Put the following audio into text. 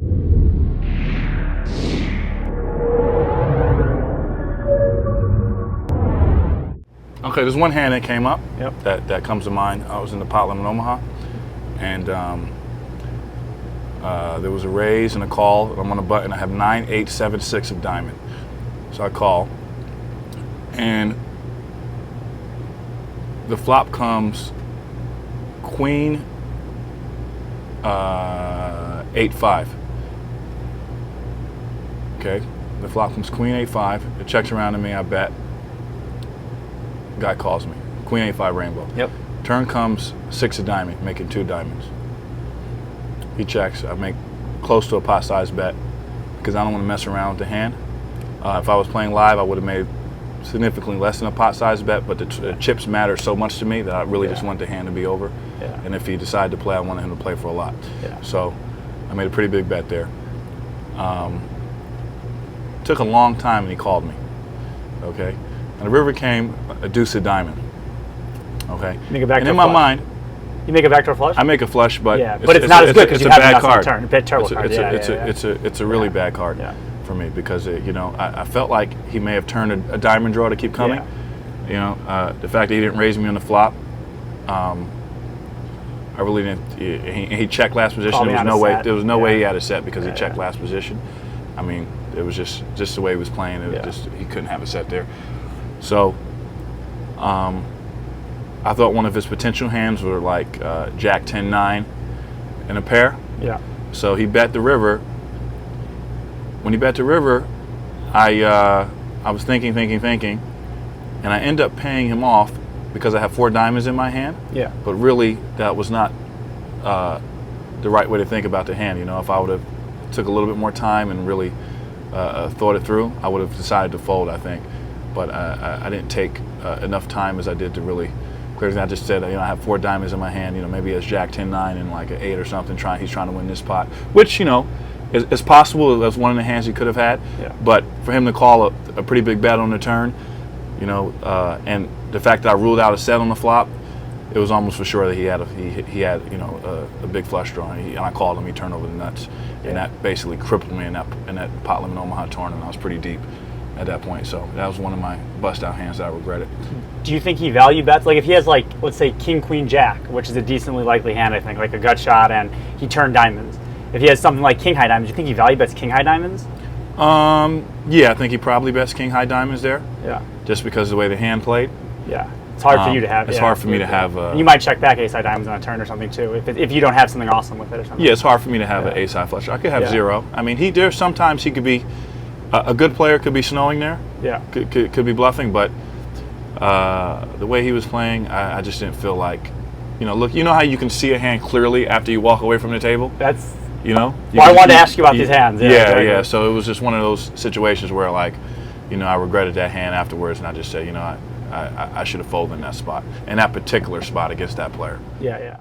Okay, there's one hand that came up. Yep. That comes to mind. I was in the pot limit in Omaha, and there was a raise and a call. I'm on a button. I have 9, 8, 7, 6 of diamond. So I call, and the flop comes queen 8, 5. Okay, the flop comes queen 8, 5. It checks around to me. I bet. Guy calls me. Queen 8, 5 rainbow. Yep. Turn comes 6 of diamond, making 2 diamonds. He checks. I make close to a pot size bet because I don't want to mess around with the hand. If I was playing live, I would have made significantly less than a pot size bet, but the chips matter so much to me that I really just want the hand to be over. Yeah. And if he decided to play, I wanted him to play for a lot. Yeah. So I made a pretty big bet there. Took a long time and he called me. Okay. And the river came a deuce of diamond. Okay. Make a backdoor and in my flush. mind, you make a backdoor flush? I make a flush, but it's not as good because you have bad card. Turn. It's a really bad card for me because I felt like he may have turned a diamond draw to keep coming. Yeah. You know, the fact that he didn't raise me on the flop, I really didn't. He checked last position. There was no way. There was no way he had a set because he checked last position. I mean, it was just the way he was playing. It was just he couldn't have a set there. So, I thought one of his potential hands were like Jack 10, 9 and a pair. Yeah. So he bet the river. When he bet the river, I was thinking, and I end up paying him off because I have 4 diamonds in my hand. Yeah. But really, that was not the right way to think about the hand. You know, if I would have took a little bit more time and really thought it through, I would have decided to fold, I think. But I didn't take enough time as I did to really clear it. I just said, I have 4 diamonds in my hand. Maybe it's Jack 10, 9 and like an 8 or something. He's trying to win this pot, which is possible. That's one of the hands he could have had. Yeah. But for him to call a pretty big bet on the turn, and the fact that I ruled out a set on the flop, it was almost for sure that he had a big flush draw, and I called him. He turned over the nuts, and that basically crippled me in that pot limit Omaha tournament. I was pretty deep at that point, so that was one of my bust out hands that I regretted. Do you think he value bets? Like if he has let's say King Queen Jack, which is a decently likely hand, I think, like a gut shot, and he turned diamonds. If he has something like King High Diamonds, do you think he value bets King High Diamonds? Yeah, I think he probably bets King High Diamonds there. Yeah. Just because of the way the hand played. Yeah. It's hard for you to have. It's hard for me to have. You might check back Ace High Diamonds on a turn or something too, if you don't have something awesome with it or something. Yeah, it's hard for me to have an Ace High flush. I could have 0. I mean, sometimes he could be a good player, could be snowing there. Yeah. Could be bluffing, but the way he was playing, I just didn't feel like, look, how you can see a hand clearly after you walk away from the table. That's. Well, I wanted to ask you about these hands. Yeah. So it was just one of those situations where, like, I regretted that hand afterwards, and I just said, I should have folded in that spot, in that particular spot against that player. Yeah.